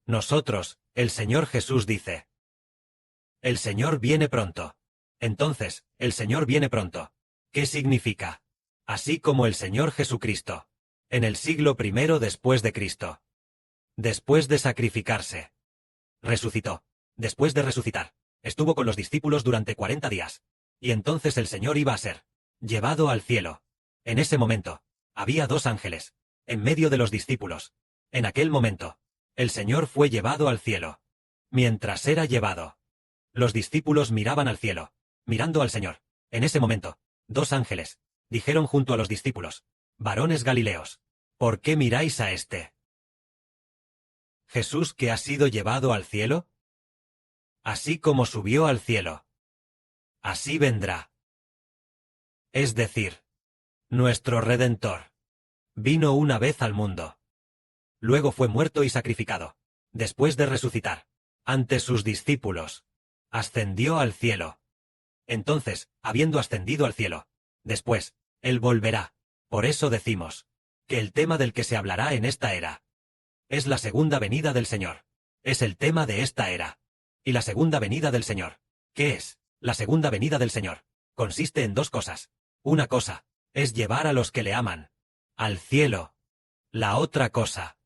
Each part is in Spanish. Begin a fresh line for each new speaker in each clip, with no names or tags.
Nosotros, el Señor Jesús dice. El Señor viene pronto. Entonces, el Señor viene pronto. ¿Qué significa? Así como el Señor Jesucristo. En el siglo I después de Cristo. Después de sacrificarse. Resucitó. Después de resucitar. Estuvo con los discípulos durante 40 días. Y entonces el Señor iba a ser llevado al cielo. En ese momento, había 2 ángeles, en medio de los discípulos. En aquel momento, el Señor fue llevado al cielo. Mientras era llevado, los discípulos miraban al cielo, mirando al Señor. En ese momento, 2 ángeles dijeron junto a los discípulos: varones Galileos, ¿por qué miráis a este? ¿Jesús que ha sido llevado al cielo? Así como subió al cielo, así vendrá. Es decir, nuestro Redentor vino una vez al mundo. Luego fue muerto y sacrificado. Después de resucitar, ante sus discípulos, ascendió al cielo. Entonces, habiendo ascendido al cielo, después, Él volverá. Por eso decimos que el tema del que se hablará en esta era es la segunda venida del Señor. Es el tema de esta era. Y la segunda venida del Señor. ¿Qué es? La segunda venida del Señor consiste en 2 cosas. Una cosa es llevar a los que le aman al cielo. La otra cosa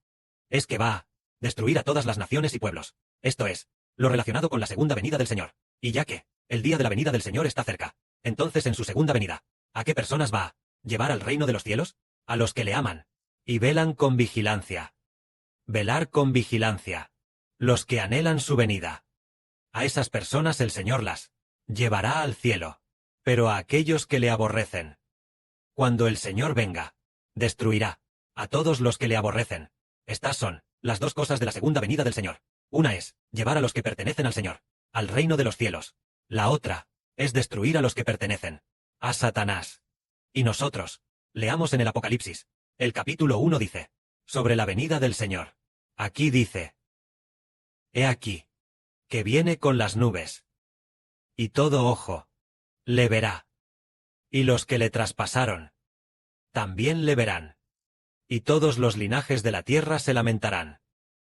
es que va a destruir a todas las naciones y pueblos. Esto es lo relacionado con la segunda venida del Señor. Y ya que el día de la venida del Señor está cerca, entonces en su segunda venida, ¿a qué personas va a llevar al reino de los cielos? A los que le aman y velan con vigilancia. Velar con vigilancia. Los que anhelan su venida. A esas personas el Señor las llevará al cielo. Pero a aquellos que le aborrecen, cuando el Señor venga, destruirá a todos los que le aborrecen. Estas son las 2 cosas de la segunda venida del Señor. Una es llevar a los que pertenecen al Señor al reino de los cielos. La otra es destruir a los que pertenecen a Satanás. Y nosotros leamos en el Apocalipsis. El capítulo 1 dice sobre la venida del Señor. Aquí dice: he aquí, que viene con las nubes, y todo ojo le verá. Y los que le traspasaron también le verán. Y todos los linajes de la tierra se lamentarán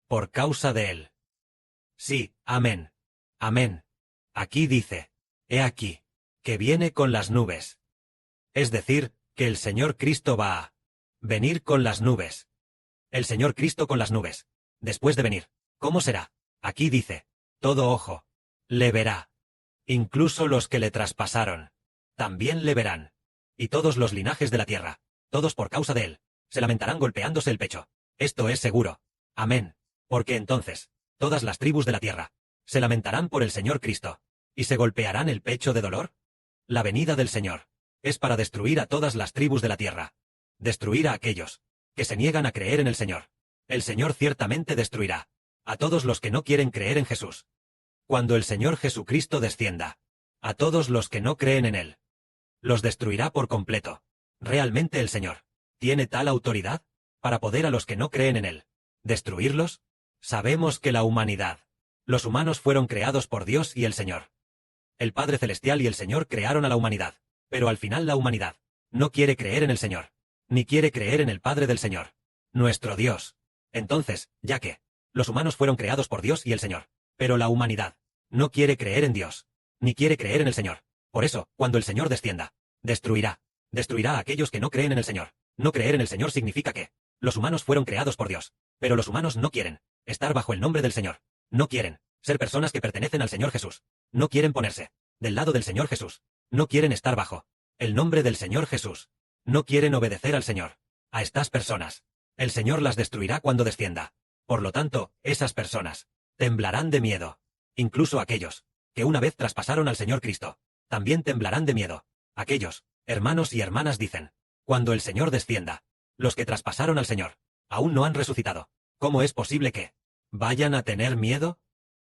por causa de él. Sí, amén. Amén. Aquí dice: he aquí, que viene con las nubes. Es decir, que el Señor Cristo va a venir con las nubes. El Señor Cristo con las nubes. Después de venir, ¿cómo será? Aquí dice: todo ojo le verá. Incluso los que le traspasaron también le verán. Y todos los linajes de la tierra, todos por causa de él, se lamentarán golpeándose el pecho. Esto es seguro. Amén. Porque entonces, todas las tribus de la tierra se lamentarán por el Señor Cristo, y se golpearán el pecho de dolor. La venida del Señor es para destruir a todas las tribus de la tierra. Destruir a aquellos que se niegan a creer en el Señor. El Señor ciertamente destruirá a todos los que no quieren creer en Jesús. Cuando el Señor Jesucristo descienda, a todos los que no creen en Él, los destruirá por completo. ¿Realmente el Señor tiene tal autoridad para poder a los que no creen en Él destruirlos? Sabemos que la humanidad, los humanos fueron creados por Dios y el Señor. El Padre Celestial y el Señor crearon a la humanidad, pero al final la humanidad no quiere creer en el Señor, ni quiere creer en el Padre del Señor, nuestro Dios. Entonces, ya que los humanos fueron creados por Dios y el Señor, pero la humanidad no quiere creer en Dios, ni quiere creer en el Señor. Por eso, cuando el Señor descienda, destruirá a aquellos que no creen en el Señor. No creer en el Señor significa que los humanos fueron creados por Dios, pero los humanos no quieren estar bajo el nombre del Señor. No quieren ser personas que pertenecen al Señor Jesús. No quieren ponerse del lado del Señor Jesús. No quieren estar bajo el nombre del Señor Jesús. No quieren obedecer al Señor. A estas personas, el Señor las destruirá cuando descienda. Por lo tanto, esas personas temblarán de miedo. Incluso aquellos que una vez traspasaron al Señor Cristo, también temblarán de miedo. Aquellos hermanos y hermanas dicen: cuando el Señor descienda, los que traspasaron al Señor aún no han resucitado. ¿Cómo es posible que vayan a tener miedo?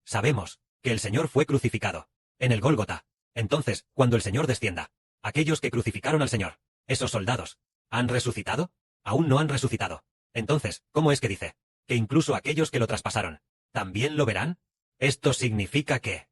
Sabemos que el Señor fue crucificado en el Gólgota. Entonces, cuando el Señor descienda, aquellos que crucificaron al Señor, esos soldados, ¿han resucitado? Aún no han resucitado. Entonces, ¿cómo es que dice que incluso aquellos que lo traspasaron también lo verán? Esto significa que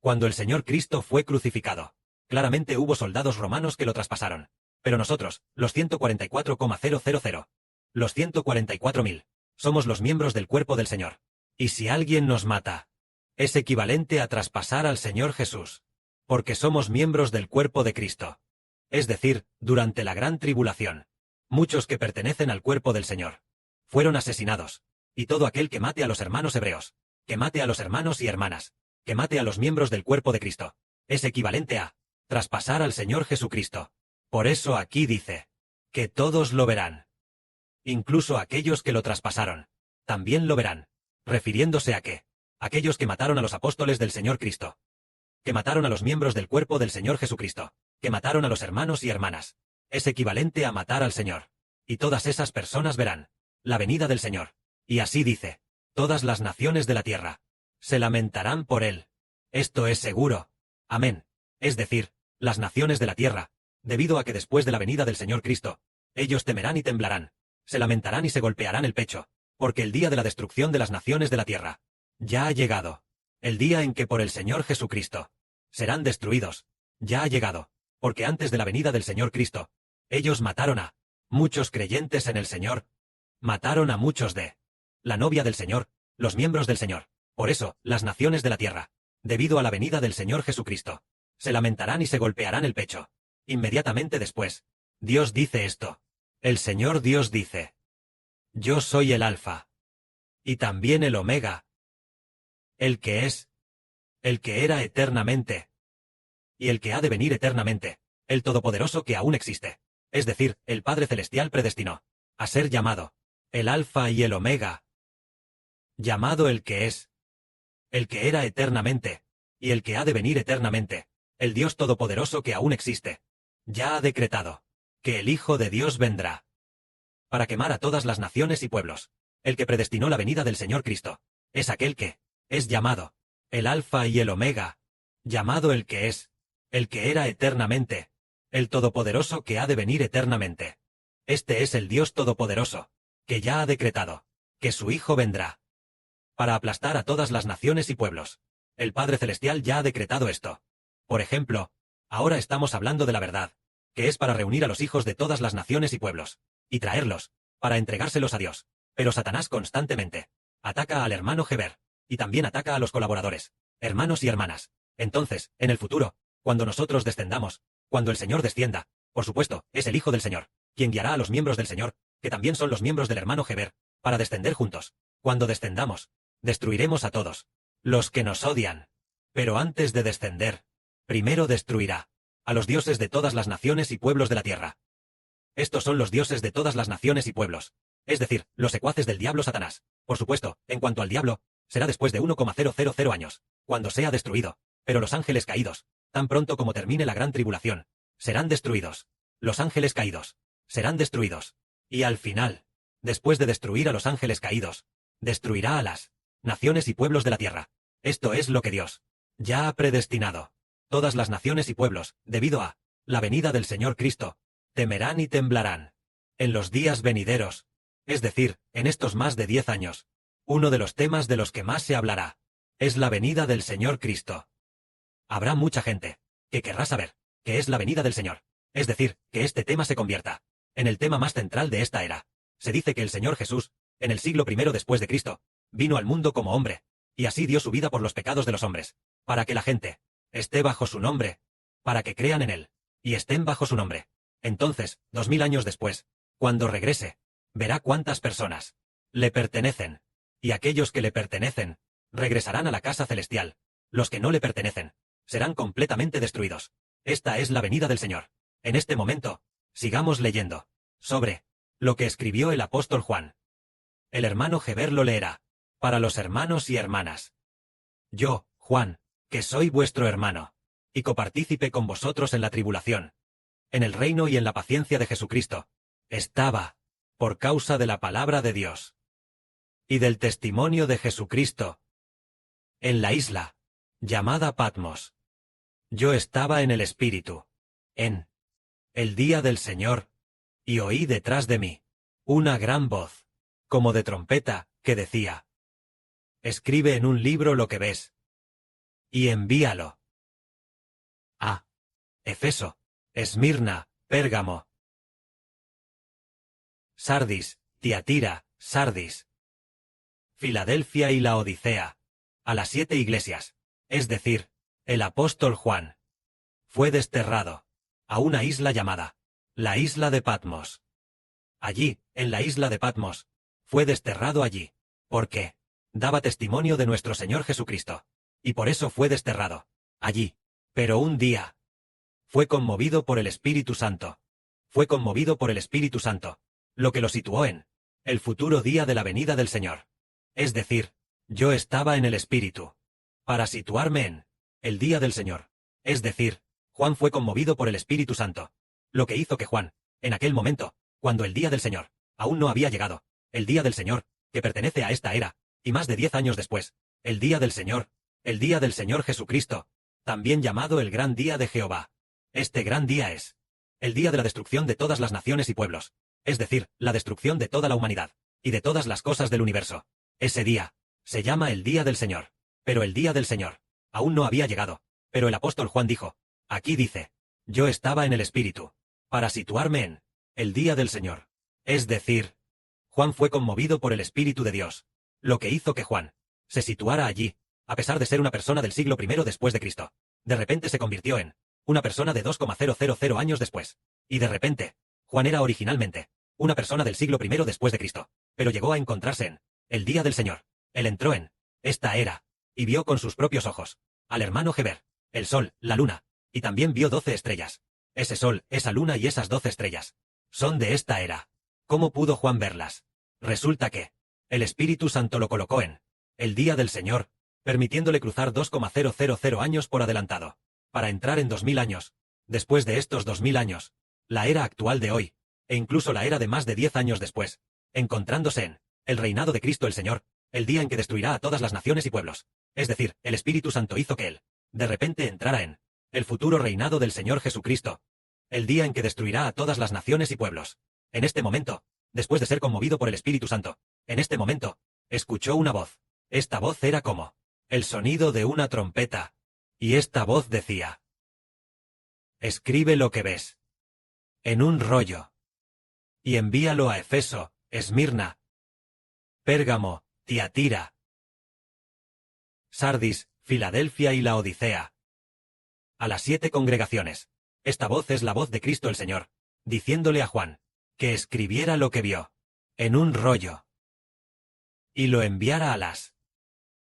cuando el Señor Cristo fue crucificado, claramente hubo soldados romanos que lo traspasaron. Pero nosotros, los 144,000, los 144.000, somos los miembros del cuerpo del Señor. Y si alguien nos mata, es equivalente a traspasar al Señor Jesús, porque somos miembros del cuerpo de Cristo. Es decir, durante la gran tribulación, muchos que pertenecen al cuerpo del Señor fueron asesinados, y todo aquel que mate a los hermanos hebreos, que mate a los hermanos y hermanas, que mate a los miembros del cuerpo de Cristo, es equivalente a traspasar al Señor Jesucristo. Por eso aquí dice, que todos lo verán. Incluso aquellos que lo traspasaron, también lo verán, refiriéndose a que, aquellos que mataron a los apóstoles del Señor Cristo, que mataron a los miembros del cuerpo del Señor Jesucristo, que mataron a los hermanos y hermanas, es equivalente a matar al Señor. Y todas esas personas verán la venida del Señor. Y así dice, todas las naciones de la tierra se lamentarán por él. Esto es seguro. Amén. Es decir, las naciones de la tierra, debido a que después de la venida del Señor Cristo, ellos temerán y temblarán, se lamentarán y se golpearán el pecho, porque el día de la destrucción de las naciones de la tierra ya ha llegado. El día en que por el Señor Jesucristo serán destruidos, ya ha llegado, porque antes de la venida del Señor Cristo, ellos mataron a muchos creyentes en el Señor, mataron a muchos de la novia del Señor, los miembros del Señor. Por eso, las naciones de la tierra, debido a la venida del Señor Jesucristo, se lamentarán y se golpearán el pecho. Inmediatamente después, Dios dice esto. El Señor Dios dice, yo soy el Alfa, y también el Omega, el que es, el que era eternamente, y el que ha de venir eternamente, el Todopoderoso que aún existe. Es decir, el Padre Celestial predestinó a ser llamado el Alfa y el Omega, llamado el que es, el que era eternamente, y el que ha de venir eternamente, el Dios Todopoderoso que aún existe. Ya ha decretado que el Hijo de Dios vendrá para quemar a todas las naciones y pueblos. El que predestinó la venida del Señor Cristo es aquel que es llamado el Alfa y el Omega, llamado el que es, el que era eternamente, el Todopoderoso que ha de venir eternamente. Este es el Dios Todopoderoso, que ya ha decretado que su Hijo vendrá para aplastar a todas las naciones y pueblos. El Padre Celestial ya ha decretado esto. Por ejemplo, ahora estamos hablando de la verdad, que es para reunir a los hijos de todas las naciones y pueblos, y traerlos, para entregárselos a Dios. Pero Satanás constantemente ataca al hermano Heber, y también ataca a los colaboradores, hermanos y hermanas. Entonces, en el futuro, cuando nosotros descendamos, cuando el Señor descienda, por supuesto, es el Hijo del Señor, quien guiará a los miembros del Señor, que también son los miembros del hermano Heber, para descender juntos. Cuando descendamos, destruiremos a todos los que nos odian. Pero antes de descender, primero destruirá a los dioses de todas las naciones y pueblos de la tierra. Estos son los dioses de todas las naciones y pueblos, es decir, los secuaces del diablo Satanás. Por supuesto, en cuanto al diablo, será después de 1,000 años, cuando sea destruido. Pero los ángeles caídos, tan pronto como termine la gran tribulación, serán destruidos. Los ángeles caídos serán destruidos. Y al final, después de destruir a los ángeles caídos, destruirá a las naciones y pueblos de la tierra. Esto es lo que Dios ya ha predestinado. Todas las naciones y pueblos, debido a la venida del Señor Cristo, temerán y temblarán. En los días venideros, es decir, en estos más de 10 años, uno de los temas de los que más se hablará es la venida del Señor Cristo. Habrá mucha gente que querrá saber qué es la venida del Señor. Es decir, que este tema se convierta en el tema más central de esta era. Se dice que el Señor Jesús, en el siglo I después de Cristo, vino al mundo como hombre, y así dio su vida por los pecados de los hombres, para que la gente esté bajo su nombre, para que crean en él, y estén bajo su nombre. Entonces, 2000 años después, cuando regrese, verá cuántas personas le pertenecen, y aquellos que le pertenecen, regresarán a la casa celestial. Los que no le pertenecen, serán completamente destruidos. Esta es la venida del Señor. En este momento, sigamos leyendo sobre lo que escribió el apóstol Juan. El hermano Heber lo leerá para los hermanos y hermanas. Yo, Juan, que soy vuestro hermano, y copartícipe con vosotros en la tribulación, en el reino y en la paciencia de Jesucristo, estaba, por causa de la palabra de Dios y del testimonio de Jesucristo, en la isla llamada Patmos. Yo estaba en el Espíritu, en el día del Señor, y oí detrás de mí una gran voz, como de trompeta, que decía: escribe en un libro lo que ves, y envíalo a Efeso, Esmirna, Pérgamo, Sardis, Tiatira, Sardis, Filadelfia y la Odisea, a las 7 iglesias, es decir, el apóstol Juan, fue desterrado a una isla llamada la isla de Patmos. Allí, en la isla de Patmos, fue desterrado allí, porque daba testimonio de nuestro Señor Jesucristo, y por eso fue desterrado allí. Pero un día fue conmovido por el Espíritu Santo. Fue conmovido por el Espíritu Santo, lo que lo situó en el futuro día de la venida del Señor. Es decir, yo estaba en el Espíritu para situarme en el día del Señor. Es decir, Juan fue conmovido por el Espíritu Santo, lo que hizo que Juan, en aquel momento, cuando el día del Señor aún no había llegado, el día del Señor, que pertenece a esta era, y más de 10 años después, el día del Señor Jesucristo, también llamado el gran día de Jehová. Este gran día es el día de la destrucción de todas las naciones y pueblos, es decir, la destrucción de toda la humanidad, y de todas las cosas del universo. Ese día se llama el día del Señor. Pero el día del Señor aún no había llegado. Pero el apóstol Juan dijo, aquí dice, yo estaba en el Espíritu para situarme en el día del Señor. Es decir, Juan fue conmovido por el Espíritu de Dios, lo que hizo que Juan se situara allí, a pesar de ser una persona del siglo I después de Cristo. De repente se convirtió en una persona de 2,000 años después. Y de repente, Juan era originalmente una persona del siglo I después de Cristo, pero llegó a encontrarse en el día del Señor. Él entró en esta era y vio con sus propios ojos al hermano Geber, el sol, la luna, y también vio 12 estrellas. Ese sol, esa luna y esas 12 estrellas son de esta era. ¿Cómo pudo Juan verlas? Resulta que el Espíritu Santo lo colocó en el día del Señor, permitiéndole cruzar 2,000 años por adelantado, para entrar en 2000 años. Después de estos 2000 años, la era actual de hoy, e incluso la era de más de 10 años después, encontrándose en el reinado de Cristo el Señor, el día en que destruirá a todas las naciones y pueblos. Es decir, el Espíritu Santo hizo que él, de repente entrara en el futuro reinado del Señor Jesucristo, el día en que destruirá a todas las naciones y pueblos. En este momento, después de ser conmovido por el Espíritu Santo, en este momento, escuchó una voz. Esta voz era como el sonido de una trompeta, y esta voz decía, escribe lo que ves en un rollo, y envíalo a Efeso, Esmirna, Pérgamo, Tiatira, Sardis, Filadelfia y la Odisea. A las 7 congregaciones. Esta voz es la voz de Cristo el Señor, diciéndole a Juan que escribiera lo que vio en un rollo y lo enviara a las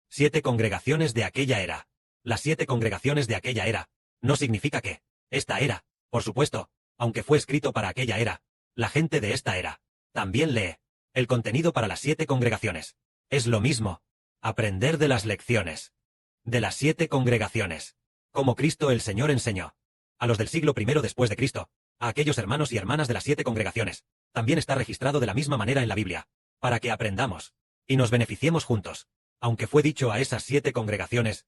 7 congregaciones de aquella era. Las 7 congregaciones de aquella era no significa que esta era, por supuesto, aunque fue escrito para aquella era, la gente de esta era también lee el contenido para las 7 congregaciones. Es lo mismo, aprender de las lecciones de las 7 congregaciones, como Cristo el Señor enseñó a los del siglo I después de Cristo, a aquellos hermanos y hermanas de las 7 congregaciones. También está registrado de la misma manera en la Biblia, para que aprendamos y nos beneficiemos juntos. Aunque fue dicho a esas 7 congregaciones,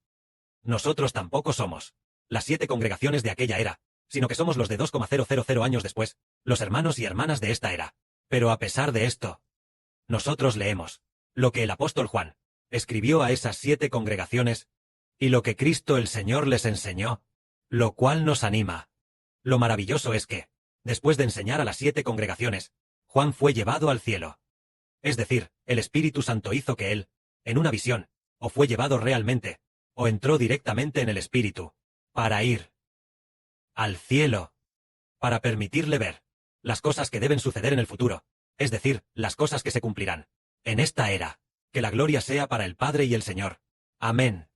nosotros tampoco somos las 7 congregaciones de aquella era, sino que somos los de 2,000 años después, los hermanos y hermanas de esta era. Pero a pesar de esto, nosotros leemos lo que el apóstol Juan escribió a esas 7 congregaciones, y lo que Cristo el Señor les enseñó, lo cual nos anima. Lo maravilloso es que, después de enseñar a las 7 congregaciones, Juan fue llevado al cielo. Es decir, el Espíritu Santo hizo que él, en una visión, o fue llevado realmente, o entró directamente en el Espíritu, para ir al cielo, para permitirle ver las cosas que deben suceder en el futuro, es decir, las cosas que se cumplirán en esta era. Que la gloria sea para el Padre y el Señor. Amén.